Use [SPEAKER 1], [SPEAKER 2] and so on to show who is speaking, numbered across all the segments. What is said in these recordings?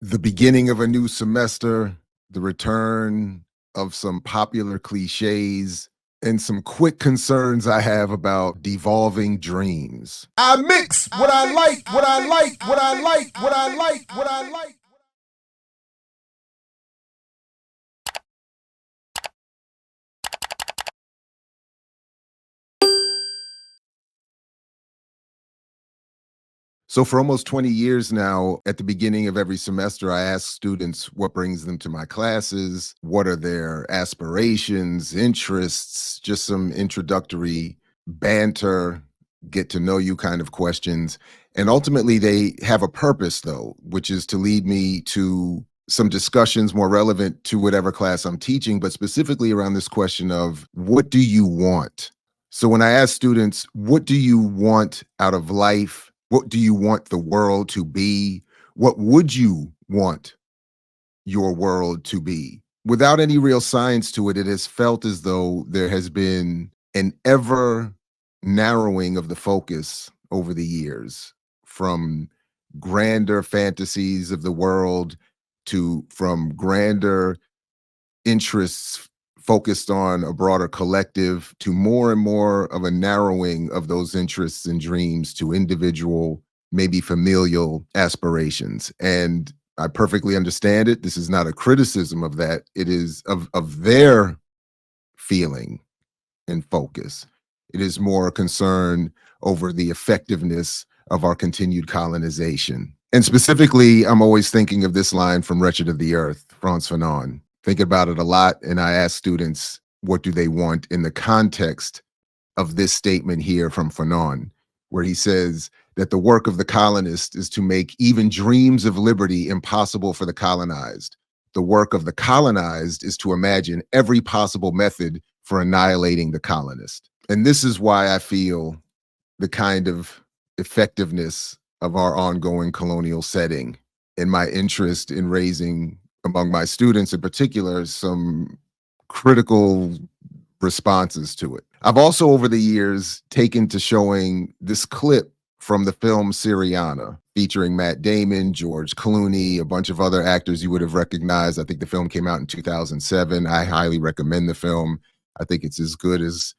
[SPEAKER 1] The beginning of a new semester, the return of some popular cliches, and some quick concerns I have about devolving dreams. I mix what I like, what I like, what I like, what I like, what I like. So for almost 20 years now, at the beginning of every semester, I ask students what brings them to my classes, what are their aspirations, interests, just some introductory banter, get to know you kind of questions. And ultimately, they have a purpose, though, which is to lead me to some discussions more relevant to whatever class I'm teaching, but specifically around this question of what do you want? So when I ask students, what do you want out of life? What do you want the world to be? What would you want your world to be? Without any real science to it, it has felt as though there has been an ever narrowing of the focus over the years from grander fantasies of the world to from grander interests focused on a broader collective to more and more of a narrowing of those interests and dreams to individual, maybe familial aspirations. And I perfectly understand it. This is not a criticism of that. It is of their feeling and focus. It is more a concern over the effectiveness of our continued colonization. And specifically, I'm always thinking of this line from Wretched of the Earth, Franz Fanon. Think about it a lot, and I ask students, what do they want in the context of this statement here from Fanon, where he says that the work of the colonist is to make even dreams of liberty impossible for the colonized. The work of the colonized is to imagine every possible method for annihilating the colonist. And this is why I feel the kind of effectiveness of our ongoing colonial setting and my interest in raising among my students in particular some critical responses to it. I've also over the years taken to showing this clip from the film Syriana, featuring Matt Damon, George Clooney, a bunch of other actors you would have recognized. I think the film came out in 2007. I highly recommend the film. I think it's as good as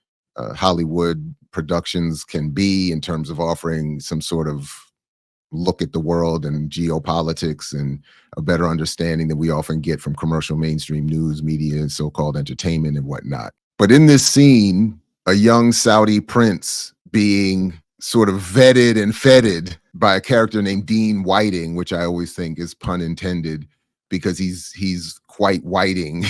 [SPEAKER 1] Hollywood productions can be in terms of offering some sort of look at the world and geopolitics and a better understanding than we often get from commercial mainstream news media and so-called entertainment and whatnot. But in this scene, a young Saudi prince being sort of vetted and feted by a character named Dean Whiting, which I always think is pun intended because he's quite whiting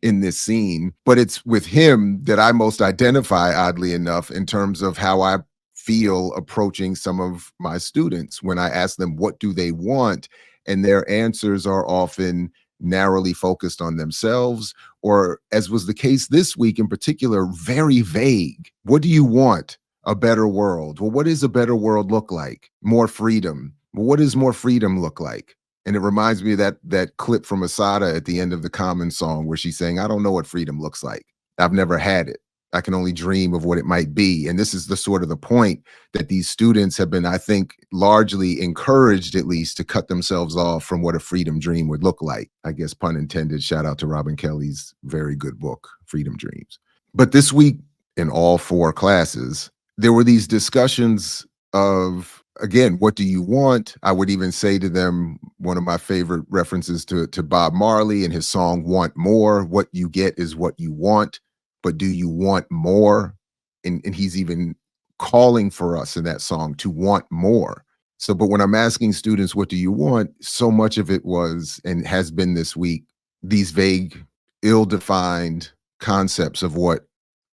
[SPEAKER 1] in this scene. But it's with him that I most identify, oddly enough, in terms of how I feel approaching some of my students when I ask them what do they want, and their answers are often narrowly focused on themselves, or as was the case this week in particular, very vague. What do you want? A better world. Well, what does a better world look like? More freedom. Well, what does more freedom look like? And it reminds me of that clip from Asada at the end of the Common song where she's saying, I don't know what freedom looks like. I've never had it. I can only dream of what it might be. And this is the sort of the point that these students have been, I think, largely encouraged at least to cut themselves off from what a freedom dream would look like. I guess pun intended, shout out to Robin Kelly's very good book, Freedom Dreams. But this week in all four classes, there were these discussions of, again, what do you want? I would even say to them, one of my favorite references to Bob Marley and his song, Want More. What you get is what you want. But do you want more? And he's even calling for us in that song to want more. So, but when I'm asking students, what do you want? So much of it was, and has been this week, these vague, ill-defined concepts of what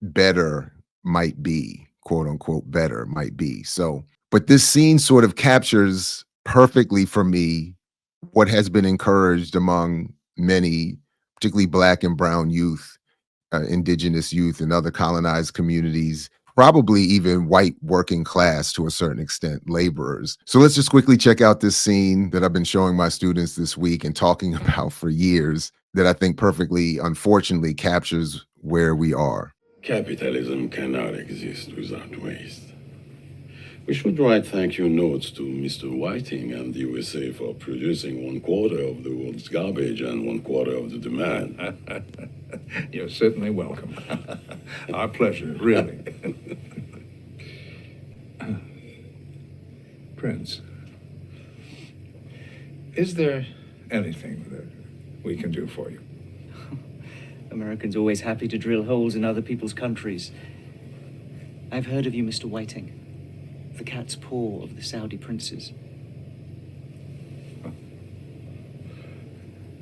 [SPEAKER 1] better might be, quote unquote, better might be. So, but this scene sort of captures perfectly for me what has been encouraged among many, particularly Black and brown youth, indigenous youth and other colonized communities, probably even white working class to a certain extent, laborers. So let's just quickly check out this scene that I've been showing my students this week and talking about for years that I think perfectly, unfortunately, captures where we are.
[SPEAKER 2] Capitalism cannot exist without waste. We should write thank you notes to Mr. Whiting and the USA for producing 1/4 of the world's garbage and 1/4 of the demand.
[SPEAKER 3] You're certainly welcome. Our pleasure, really. Prince, is there anything that we can do for you?
[SPEAKER 4] Americans always happy to drill holes in other people's countries. I've heard of you, Mr. Whiting. The cat's paw of the Saudi princes.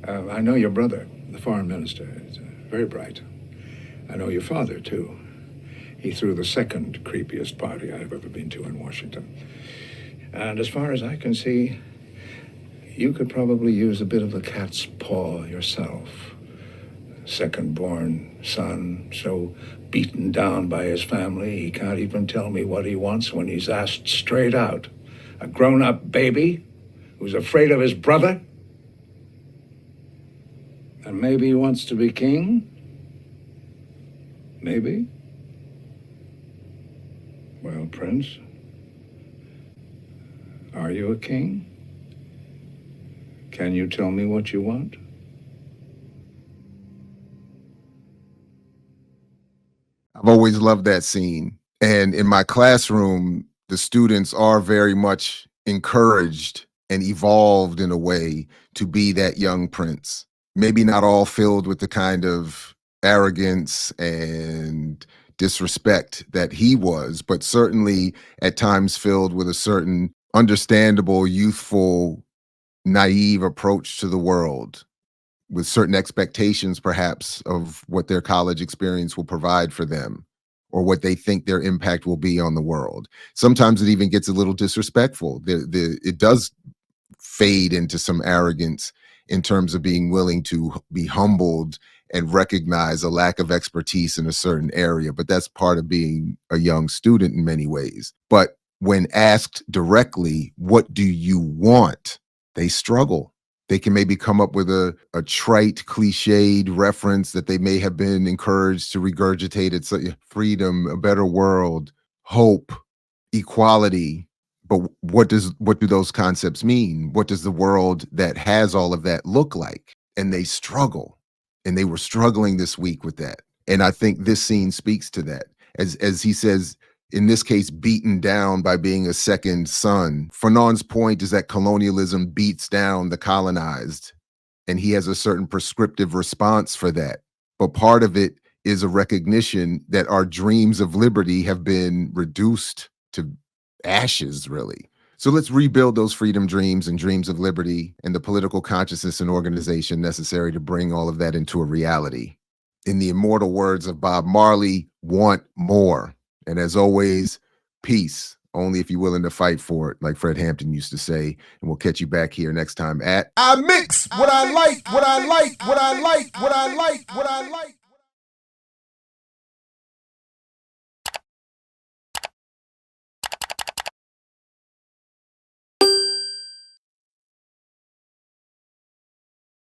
[SPEAKER 3] I know your brother, the foreign minister, is very bright. I know your father, too. He threw the second creepiest party I've ever been to in Washington. And as far as I can see, you could probably use a bit of the cat's paw yourself. Second-born son, so beaten down by his family, he can't even tell me what he wants when he's asked straight out. A grown-up baby who's afraid of his brother? And maybe he wants to be king? Maybe? Well, Prince, are you a king? Can you tell me what you want?
[SPEAKER 1] I've always loved that scene. And in my classroom, the students are very much encouraged and evolved in a way to be that young prince. Maybe not all filled with the kind of arrogance and disrespect that he was, but certainly at times filled with a certain understandable, youthful, naive approach to the world, with certain expectations perhaps of what their college experience will provide for them or what they think their impact will be on the world. Sometimes it even gets a little disrespectful. It does fade into some arrogance in terms of being willing to be humbled and recognize a lack of expertise in a certain area. But that's part of being a young student in many ways. But when asked directly, what do you want? They struggle. They can maybe come up with a trite, cliched reference that they may have been encouraged to regurgitate. It's like freedom, a better world, hope, equality. But what do those concepts mean? What does the world that has all of that look like? And they struggle. And they were struggling this week with that. And I think this scene speaks to that. As he says, in this case, beaten down by being a second son. Fanon's point is that colonialism beats down the colonized, and he has a certain prescriptive response for that. But part of it is a recognition that our dreams of liberty have been reduced to ashes, really. So let's rebuild those freedom dreams and dreams of liberty and the political consciousness and organization necessary to bring all of that into a reality. In the immortal words of Bob Marley, want more. And as always, peace, only if you're willing to fight for it, like Fred Hampton used to say. And we'll catch you back here next time at I Mix what I like, what I like, what I like, what I like, what I like.